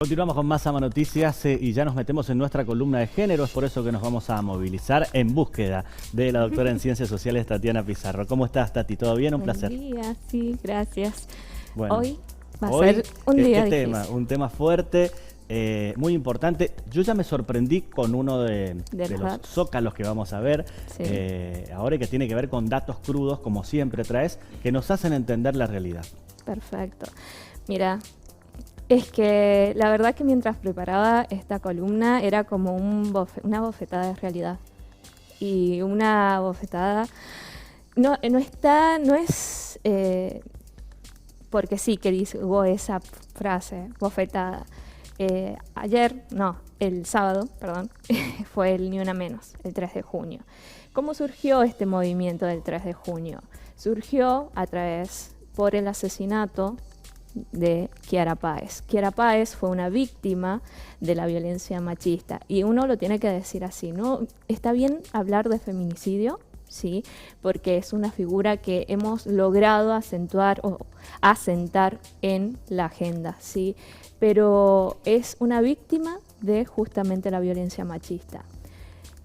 Continuamos con más Ama Noticias y ya nos metemos en nuestra columna de género. Es por eso que nos vamos a movilizar en búsqueda de la doctora en Ciencias Sociales, Tatiana Pizarro. ¿Cómo estás, Tati? ¿Todo bien? Un placer. Buen día, sí, gracias. Bueno, Hoy va a ser un día difícil. Un tema fuerte, muy importante. Yo ya me sorprendí con uno de los zócalos que vamos a ver Sí. ahora, que tiene que ver con datos crudos, como siempre traes, que nos hacen entender la realidad. Perfecto. Mira, es que la verdad que mientras preparaba esta columna era como una bofetada de realidad. Y una bofetada no es porque sí que digo esa frase, bofetada. El sábado, perdón, fue el Ni Una Menos, el 3 de junio. ¿Cómo surgió este movimiento del 3 de junio? Surgió por el asesinato de Kiara Páez. Kiara Páez fue una víctima de la violencia machista y uno lo tiene que decir así, ¿no? Está bien hablar de feminicidio, sí, porque es una figura que hemos logrado acentuar o asentar en la agenda, sí, pero es una víctima de justamente la violencia machista.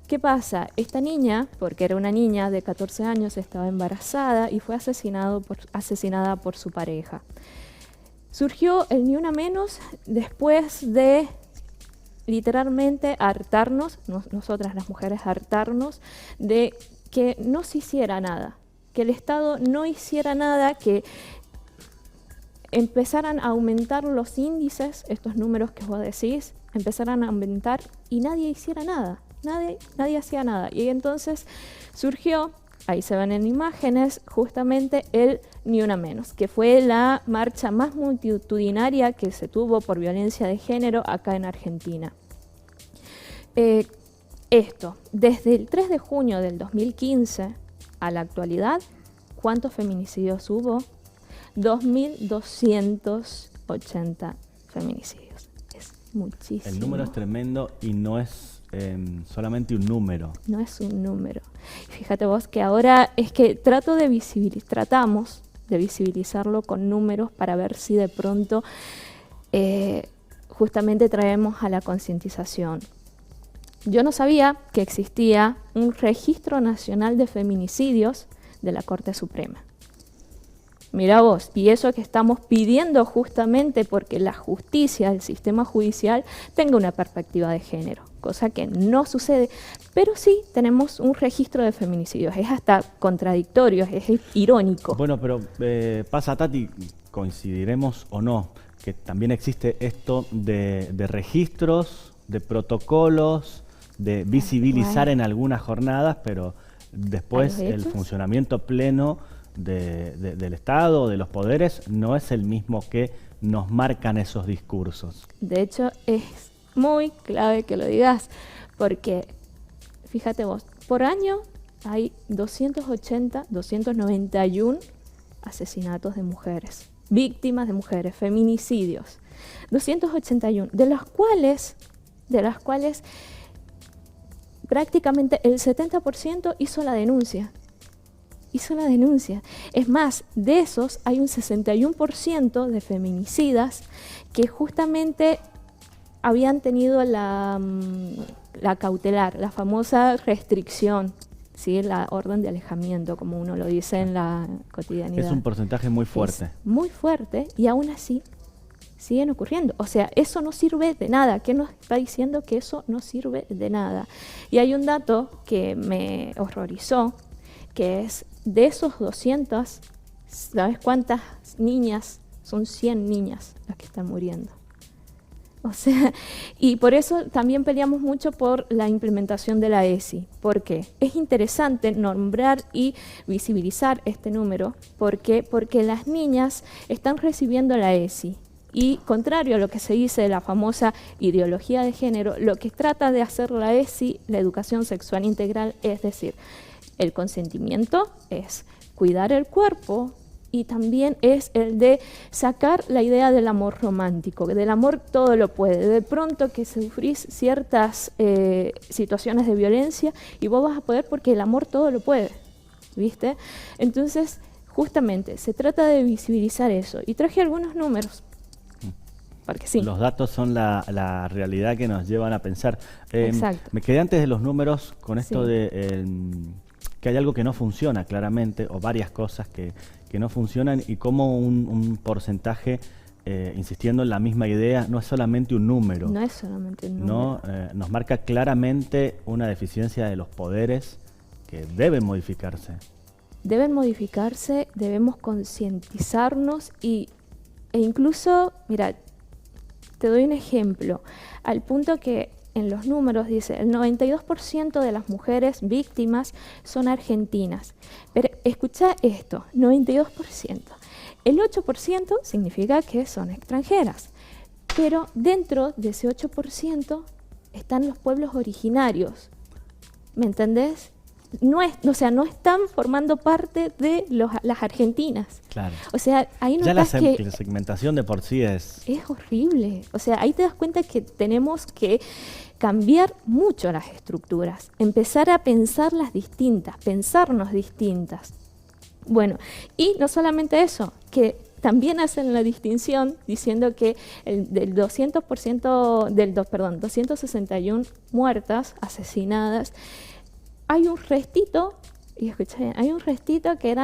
¿Qué pasa? Esta niña, porque era una niña de 14 años, estaba embarazada y fue asesinada por su pareja. Surgió el Ni Una Menos después de literalmente hartarnos, nosotras las mujeres hartarnos, de que no se hiciera nada, que el Estado no hiciera nada, que empezaran a aumentar los índices, estos números que vos decís, empezaran a aumentar y nadie hiciera nada, nadie hacía nada. Y entonces surgió, ahí se ven en imágenes, justamente el Ni Una Menos, que fue la marcha más multitudinaria que se tuvo por violencia de género acá en Argentina. Desde el 3 de junio del 2015 a la actualidad, ¿cuántos feminicidios hubo? 2.280 feminicidios. Es muchísimo. El número es tremendo y no es solamente un número. No es un número. Fíjate vos que ahora es que tratamos de visibilizarlo con números para ver si de pronto justamente traemos a la concientización. Yo no sabía que existía un registro nacional de feminicidios de la Corte Suprema. Mira vos, y eso que estamos pidiendo justamente porque la justicia, el sistema judicial, tenga una perspectiva de género, cosa que no sucede, pero sí tenemos un registro de feminicidios, es hasta contradictorio, es irónico. Bueno, pero pasa, Tati, coincidiremos o no, que también existe esto de registros, de protocolos, de visibilizar en algunas jornadas, pero después el funcionamiento pleno del Estado, de los poderes, no es el mismo que nos marcan esos discursos. De hecho, es muy clave que lo digas, porque fíjate vos, por año hay 291 asesinatos de mujeres, víctimas de mujeres, feminicidios, 281, de las cuales prácticamente el 70% hizo la denuncia. Es más, de esos hay un 61% de feminicidas que justamente habían tenido la cautelar, la famosa restricción, ¿sí? La orden de alejamiento, como uno lo dice en la cotidianidad. Es un porcentaje muy fuerte. Es muy fuerte y aún así siguen ocurriendo. O sea, eso no sirve de nada. ¿Qué nos está diciendo? Que eso no sirve de nada. Y hay un dato que me horrorizó, que es de esos 200, ¿sabes cuántas niñas? Son 100 niñas las que están muriendo. O sea, y por eso también peleamos mucho por la implementación de la ESI. ¿Por qué? Es interesante nombrar y visibilizar este número. ¿Por qué? Porque las niñas están recibiendo la ESI. Y contrario a lo que se dice de la famosa ideología de género, lo que trata de hacer la ESI, la educación sexual integral, es decir, el consentimiento es cuidar el cuerpo y también es el de sacar la idea del amor romántico, que del amor todo lo puede. De pronto que sufrís ciertas situaciones de violencia y vos vas a poder porque el amor todo lo puede, ¿viste? Entonces, justamente, se trata de visibilizar eso. Y traje algunos números. porque sí. Los datos son la realidad que nos llevan a pensar. Exacto. Me quedé antes de los números con esto Sí. de que hay algo que no funciona claramente, o varias cosas que no funcionan, y cómo un porcentaje, insistiendo en la misma idea, no es solamente un número. No es solamente un número. ¿No? Nos marca claramente una deficiencia de los poderes que deben modificarse. Deben modificarse, debemos concientizarnos e incluso, mira, te doy un ejemplo, al punto que en los números dice, el 92% de las mujeres víctimas son argentinas. Pero escucha esto, 92%. El 8% significa que son extranjeras. Pero dentro de ese 8% están los pueblos originarios. ¿Me entendés? No están formando parte de las argentinas. Claro. O sea, ahí Ya la notas que segmentación de por sí es horrible. O sea, ahí te das cuenta que tenemos que cambiar mucho las estructuras, empezar a pensarlas distintas, pensarnos distintas. Bueno, y no solamente eso, que también hacen la distinción diciendo que del 261 muertas, asesinadas, hay un restito, y escuchen, hay un restito que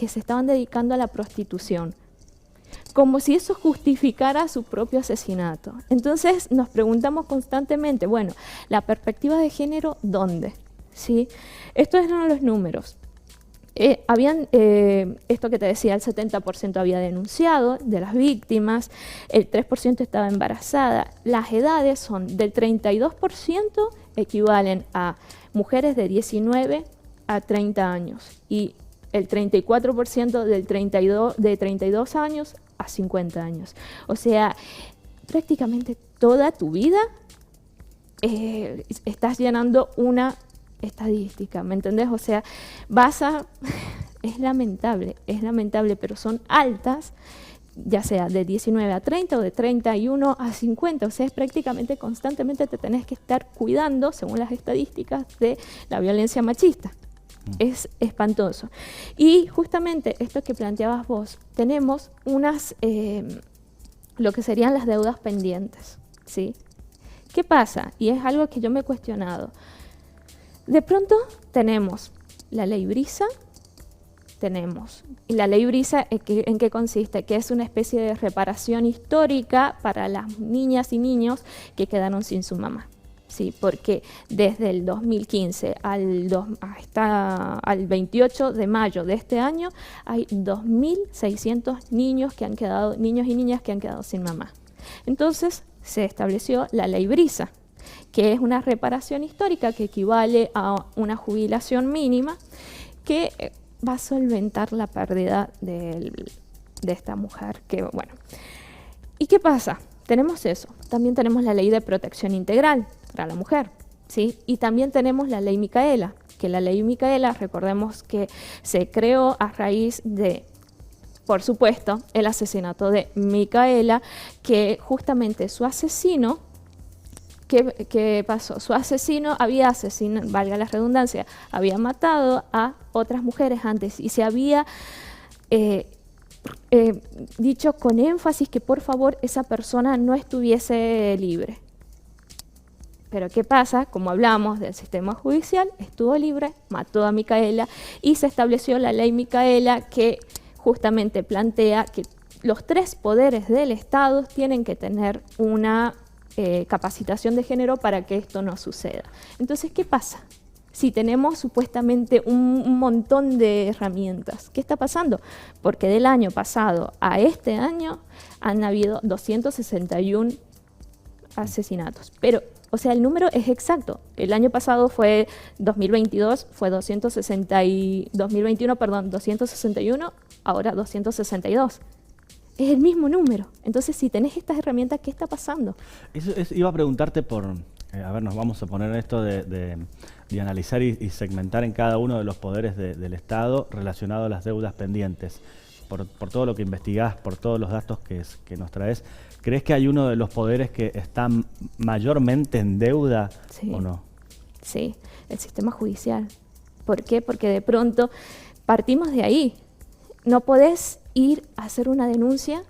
se estaban dedicando a la prostitución, como si eso justificara su propio asesinato. Entonces nos preguntamos constantemente, bueno, la perspectiva de género, ¿dónde? ¿Sí? Estos eran los números. Esto que te decía, el 70% había denunciado de las víctimas, el 3% estaba embarazada. Las edades son del 32%, equivalen a mujeres de 19 a 30 años, y el 34% de 32 años a 50 años. O sea, prácticamente toda tu vida estás llenando una estadística, ¿me entendés? O sea, es lamentable, pero son altas, ya sea de 19 a 30 o de 31 a 50, o sea, es prácticamente constantemente te tenés que estar cuidando, según las estadísticas, de la violencia machista. Es espantoso. Y justamente esto que planteabas vos, tenemos lo que serían las deudas pendientes, ¿sí? ¿Qué pasa? Y es algo que yo me he cuestionado. De pronto tenemos la ley Brisa, y la ley Brisa, ¿en qué consiste? Que es una especie de reparación histórica para las niñas y niños que quedaron sin su mamá. Sí, porque desde el 2015 hasta el 28 de mayo de este año hay 2.600 niños y niñas que han quedado sin mamá. Entonces se estableció la ley Brisa, que es una reparación histórica que equivale a una jubilación mínima que va a solventar la pérdida de esta mujer. ¿Y qué pasa? Tenemos eso. También tenemos la ley de protección integral para la mujer, ¿sí? Y también tenemos la ley Micaela, que la ley Micaela, recordemos que se creó a raíz de, por supuesto, el asesinato de Micaela, que justamente su asesino, ¿qué pasó? Su asesino valga la redundancia, había matado a otras mujeres antes y se había dicho con énfasis que por favor esa persona no estuviese libre. Pero ¿qué pasa? Como hablamos del sistema judicial, estuvo libre, mató a Micaela y se estableció la ley Micaela, que justamente plantea que los 3 poderes del Estado tienen que tener una capacitación de género para que esto no suceda. Entonces, ¿qué pasa? Si tenemos supuestamente un montón de herramientas, ¿qué está pasando? Porque del año pasado a este año han habido 261 asesinatos. Pero, o sea, el número es exacto. El año pasado fue 2022, fue 261, ahora 262. Es el mismo número. Entonces, si tenés estas herramientas, ¿qué está pasando? Iba a preguntarte nos vamos a poner en esto de analizar y segmentar en cada uno de los poderes del Estado relacionado a las deudas pendientes. Por todo lo que investigás, por todos los datos que nos traes, ¿crees que hay uno de los poderes que está mayormente en deuda o no? Sí, el sistema judicial. ¿Por qué? Porque de pronto partimos de ahí. No podés ir a hacer una denuncia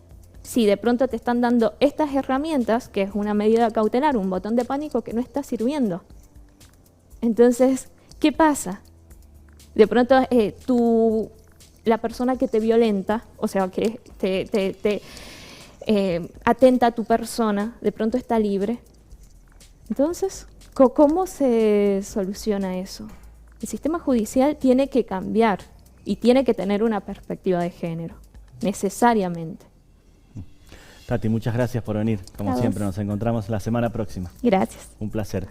si de pronto te están dando estas herramientas, que es una medida cautelar, un botón de pánico que no está sirviendo. Entonces, ¿qué pasa? De pronto la persona que te violenta, o sea, que te atenta a tu persona, de pronto está libre. Entonces, ¿cómo se soluciona eso? El sistema judicial tiene que cambiar y tiene que tener una perspectiva de género, necesariamente. Tati, muchas gracias por venir. Como A vos. siempre, nos encontramos la semana próxima. Gracias. Un placer.